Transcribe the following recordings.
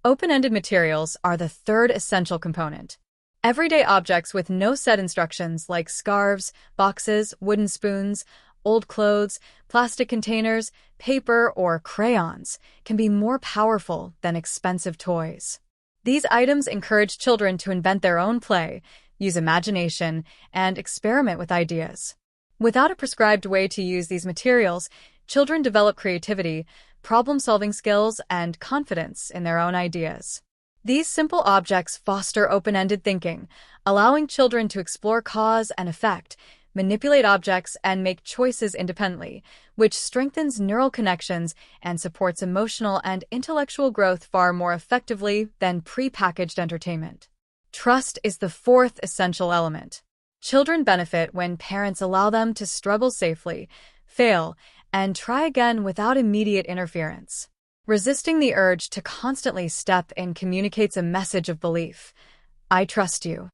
Open-ended materials are the third essential component. Everyday objects with no set instructions like scarves, boxes, wooden spoons, old clothes, plastic containers, paper, or crayons can be more powerful than expensive toys. These items encourage children to invent their own play, use imagination, and experiment with ideas. Without a prescribed way to use these materials, children develop creativity, problem-solving skills, and confidence in their own ideas. These simple objects foster open-ended thinking, allowing children to explore cause and effect, manipulate objects, and make choices independently, which strengthens neural connections and supports emotional and intellectual growth far more effectively than pre-packaged entertainment. Trust is the fourth essential element. Children benefit when parents allow them to struggle safely, fail, and try again without immediate interference. Resisting the urge to constantly step in communicates a message of belief. I trust you.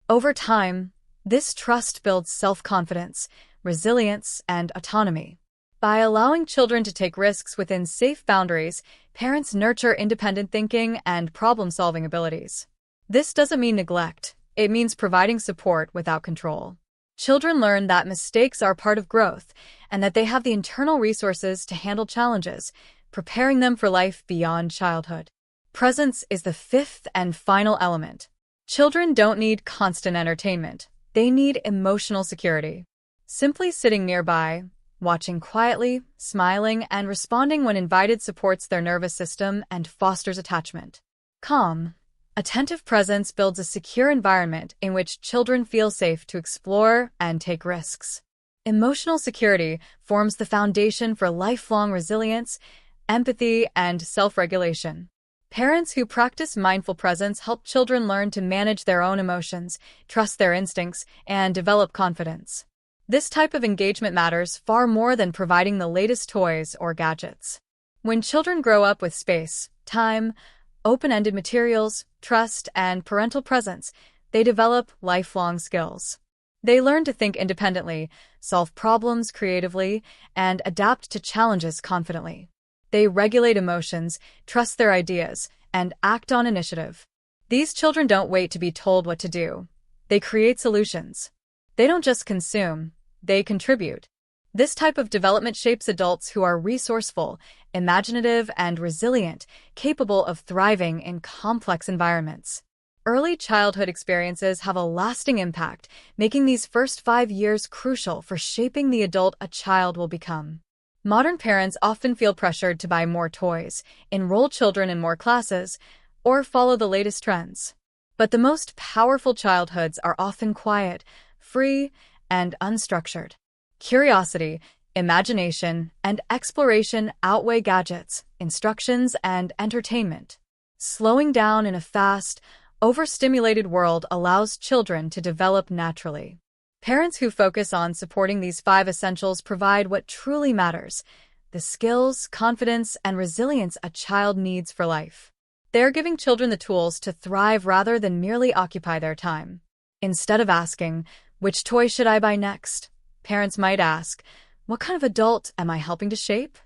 Over time, this trust builds self-confidence, resilience, and autonomy. By allowing children to take risks within safe boundaries, parents nurture independent thinking and problem-solving abilities. This doesn't mean neglect. It means providing support without control. Children learn that mistakes are part of growth and that they have the internal resources to handle challenges, preparing them for life beyond childhood. Presence is the fifth and final element. Children don't need constant entertainment. They need emotional security. Simply sitting nearby, watching quietly, smiling, and responding when invited supports their nervous system and fosters attachment. Calm, attentive presence builds a secure environment in which children feel safe to explore and take risks. Emotional security forms the foundation for lifelong resilience, empathy, and self-regulation. Parents who practice mindful presence help children learn to manage their own emotions, trust their instincts, and develop confidence. This type of engagement matters far more than providing the latest toys or gadgets. When children grow up with space, time, open-ended materials, trust, and parental presence, they develop lifelong skills. They learn to think independently, solve problems creatively, and adapt to challenges confidently. They regulate emotions, trust their ideas, and act on initiative. These children don't wait to be told what to do. They create solutions. They don't just consume, they contribute. This type of development shapes adults who are resourceful, imaginative, and resilient, capable of thriving in complex environments. Early childhood experiences have a lasting impact, making these first 5 years crucial for shaping the adult a child will become. Modern parents often feel pressured to buy more toys, enroll children in more classes, or follow the latest trends. But the most powerful childhoods are often quiet, free, and unstructured. Curiosity, imagination, and exploration outweigh gadgets, instructions, and entertainment. Slowing down in a fast, overstimulated world allows children to develop naturally. Parents who focus on supporting these 5 essentials provide what truly matters: the skills, confidence, and resilience a child needs for life. They're giving children the tools to thrive rather than merely occupy their time. Instead of asking, "Which toy should I buy next?" parents might ask, "What kind of adult am I helping to shape?"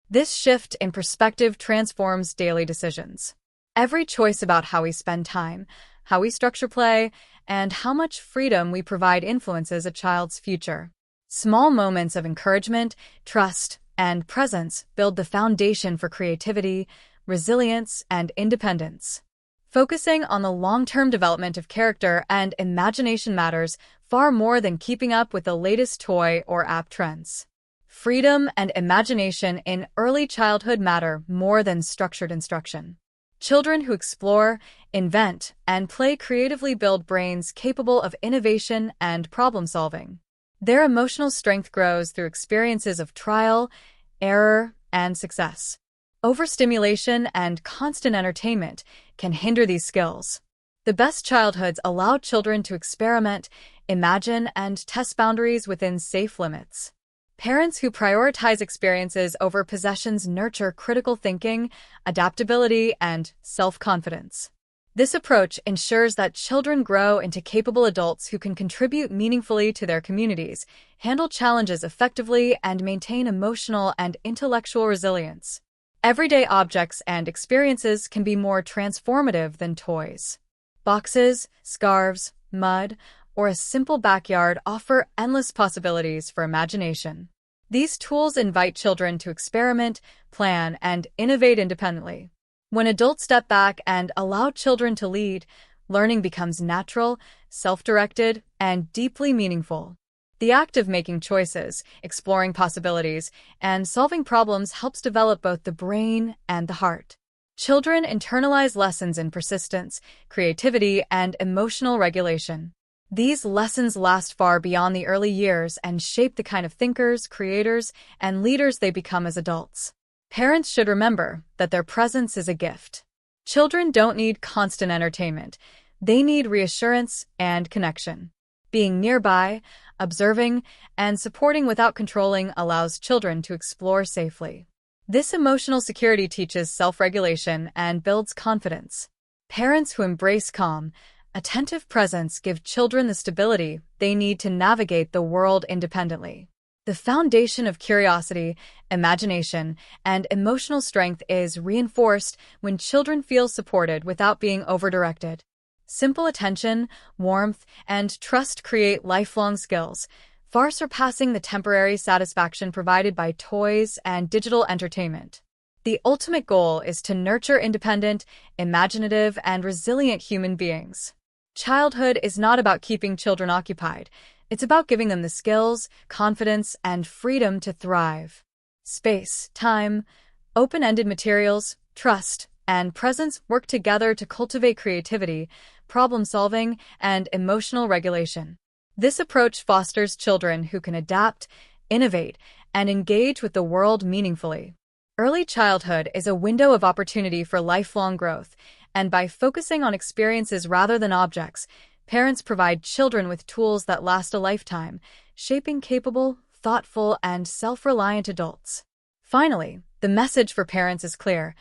This shift in perspective transforms daily decisions. Every choice about how we spend time, how we structure play, and how much freedom we provide influences a child's future. Small moments of encouragement, trust, and presence build the foundation for creativity, resilience, and independence. Focusing on the long-term development of character and imagination matters far more than keeping up with the latest toy or app trends. Freedom and imagination in early childhood matter more than structured instruction. Children who explore, invent, and play creatively build brains capable of innovation and problem-solving. Their emotional strength grows through experiences of trial, error, and success. Overstimulation and constant entertainment can hinder these skills. The best childhoods allow children to experiment, imagine, and test boundaries within safe limits. Parents who prioritize experiences over possessions nurture critical thinking, adaptability, and self-confidence. This approach ensures that children grow into capable adults who can contribute meaningfully to their communities, handle challenges effectively, and maintain emotional and intellectual resilience. Everyday objects and experiences can be more transformative than toys. Boxes, scarves, mud, or a simple backyard offer endless possibilities for imagination. These tools invite children to experiment, plan, and innovate independently. When adults step back and allow children to lead, learning becomes natural, self-directed, and deeply meaningful. The act of making choices, exploring possibilities, and solving problems helps develop both the brain and the heart. Children internalize lessons in persistence, creativity, and emotional regulation. These lessons last far beyond the early years and shape the kind of thinkers, creators, and leaders they become as adults. Parents should remember that their presence is a gift. Children don't need constant entertainment. They need reassurance and connection. Being nearby, observing, and supporting without controlling allows children to explore safely. This emotional security teaches self-regulation and builds confidence. Parents who embrace calm, attentive presence give children the stability they need to navigate the world independently. The foundation of curiosity, imagination, and emotional strength is reinforced when children feel supported without being over-directed. Simple attention, warmth, and trust create lifelong skills, far surpassing the temporary satisfaction provided by toys and digital entertainment. The ultimate goal is to nurture independent, imaginative, and resilient human beings. Childhood is not about keeping children occupied. It's about giving them the skills, confidence, and freedom to thrive. Space, time, open-ended materials, trust, and presence work together to cultivate creativity, problem-solving, and emotional regulation. This approach fosters children who can adapt, innovate, and engage with the world meaningfully. Early childhood is a window of opportunity for lifelong growth, and by focusing on experiences rather than objects, parents provide children with tools that last a lifetime, shaping capable, thoughtful, and self-reliant adults. Finally, the message for parents is clear.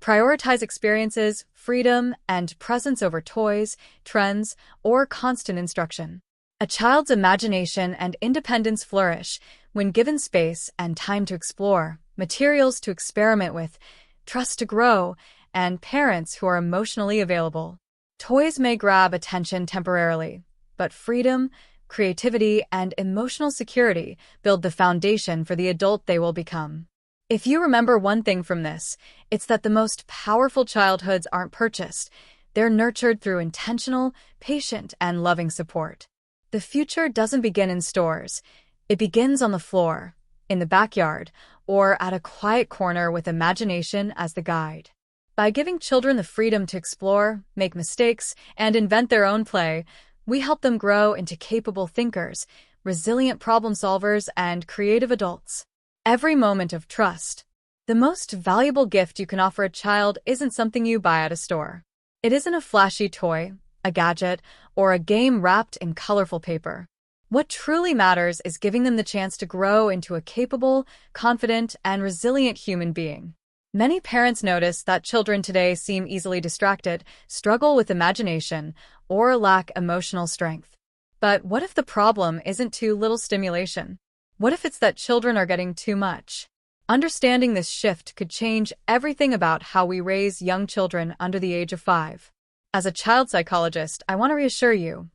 Prioritize experiences, freedom, and presence over toys, trends, or constant instruction. A child's imagination and independence flourish when given space and time to explore, materials to experiment with, trust to grow, and parents who are emotionally available. Toys may grab attention temporarily, but freedom, creativity, and emotional security build the foundation for the adult they will become. If you remember one thing from this, it's that the most powerful childhoods aren't purchased. They're nurtured through intentional, patient, and loving support. The future doesn't begin in stores. It begins on the floor, in the backyard, or at a quiet corner with imagination as the guide. By giving children the freedom to explore, make mistakes, and invent their own play, we help them grow into capable thinkers, resilient problem solvers, and creative adults. Every moment of trust. The most valuable gift you can offer a child isn't something you buy at a store. It isn't a flashy toy, a gadget, or a game wrapped in colorful paper. What truly matters is giving them the chance to grow into a capable, confident, and resilient human being. Many parents notice that children today seem easily distracted, struggle with imagination, or lack emotional strength. But what if the problem isn't too little stimulation? What if it's that children are getting too much? Understanding this shift could change everything about how we raise young children under the age of 5. As a child psychologist, I want to reassure you,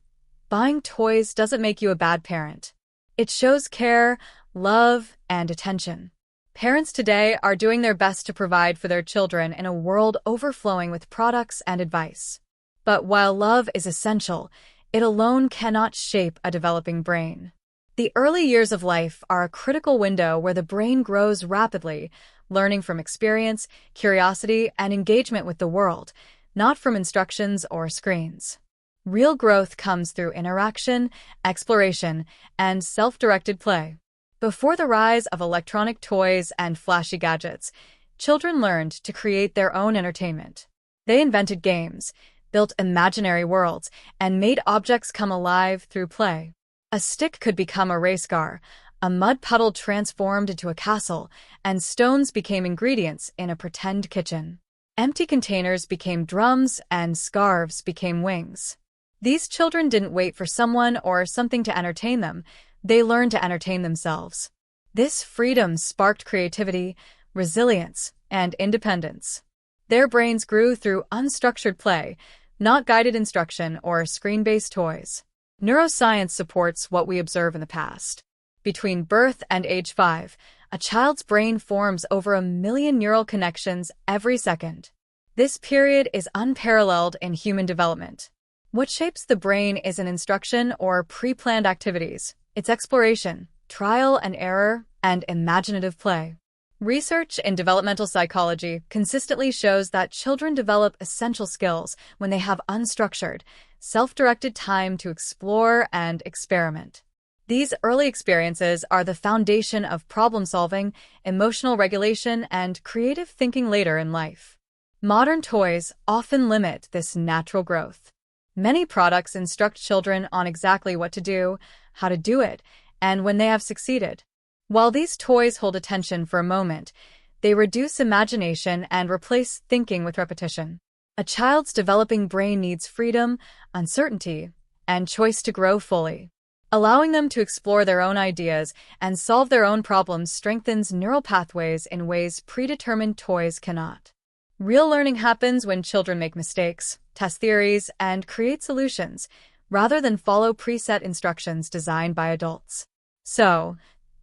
buying toys doesn't make you a bad parent. It shows care, love, and attention. Parents today are doing their best to provide for their children in a world overflowing with products and advice. But while love is essential, it alone cannot shape a developing brain. The early years of life are a critical window where the brain grows rapidly, learning from experience, curiosity, and engagement with the world, not from instructions or screens. Real growth comes through interaction, exploration, and self-directed play. Before the rise of electronic toys and flashy gadgets, children learned to create their own entertainment. They invented games, built imaginary worlds, and made objects come alive through play. A stick could become a race car, a mud puddle transformed into a castle, and stones became ingredients in a pretend kitchen. Empty containers became drums, and scarves became wings. These children didn't wait for someone or something to entertain them. They learned to entertain themselves. This freedom sparked creativity, resilience, and independence. Their brains grew through unstructured play, not guided instruction or screen-based toys. Neuroscience supports what we observe in the past. Between birth and age 5, a child's brain forms over 1 million neural connections every second. This period is unparalleled in human development. What shapes the brain isn't instruction or pre-planned activities. It's exploration, trial and error, and imaginative play. Research in developmental psychology consistently shows that children develop essential skills when they have unstructured, self-directed time to explore and experiment. These early experiences are the foundation of problem-solving, emotional regulation, and creative thinking later in life. Modern toys often limit this natural growth. Many products instruct children on exactly what to do, how to do it, and when they have succeeded. While these toys hold attention for a moment, they reduce imagination and replace thinking with repetition. A child's developing brain needs freedom, uncertainty, and choice to grow fully. Allowing them to explore their own ideas and solve their own problems strengthens neural pathways in ways predetermined toys cannot. Real learning happens when children make mistakes, test theories, and create solutions, rather than follow preset instructions designed by adults. So,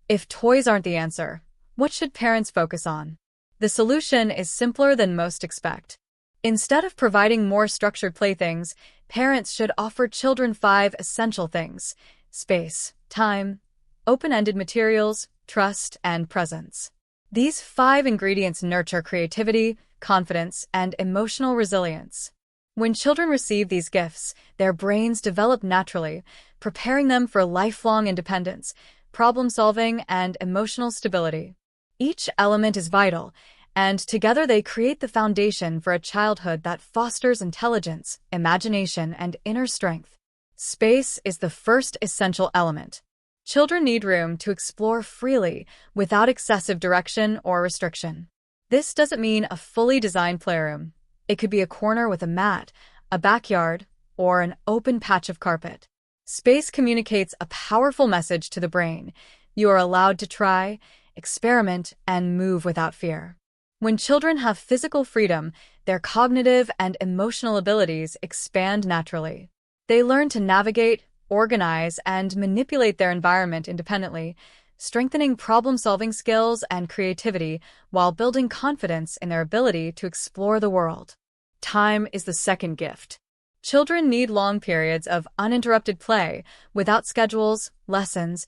if toys aren't the answer, what should parents focus on? The solution is simpler than most expect. Instead of providing more structured playthings, parents should offer children 5 essential things: space, time, open-ended materials, trust, and presence. These 5 ingredients nurture creativity, confidence, and emotional resilience. When children receive these gifts, their brains develop naturally, preparing them for lifelong independence, problem-solving, and emotional stability. Each element is vital, and together they create the foundation for a childhood that fosters intelligence, imagination, and inner strength. Space is the first essential element. Children need room to explore freely without excessive direction or restriction. This doesn't mean a fully designed playroom. It could be a corner with a mat, a backyard, or an open patch of carpet. Space communicates a powerful message to the brain. You are allowed to try, experiment, and move without fear. When children have physical freedom, their cognitive and emotional abilities expand naturally. They learn to navigate, organize, and manipulate their environment independently, strengthening problem-solving skills and creativity while building confidence in their ability to explore the world. Time is the second gift. Children need long periods of uninterrupted play without schedules, lessons,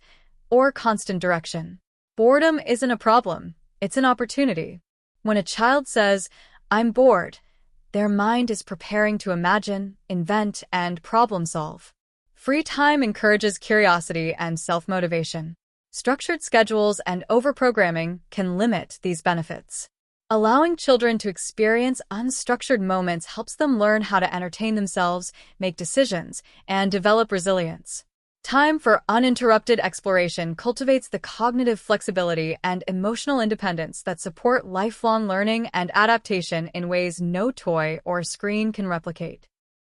or constant direction. Boredom isn't a problem, it's an opportunity. When a child says, "I'm bored," their mind is preparing to imagine, invent, and problem-solve. Free time encourages curiosity and self-motivation. Structured schedules and overprogramming can limit these benefits. Allowing children to experience unstructured moments helps them learn how to entertain themselves, make decisions, and develop resilience. Time for uninterrupted exploration cultivates the cognitive flexibility and emotional independence that support lifelong learning and adaptation in ways no toy or screen can replicate.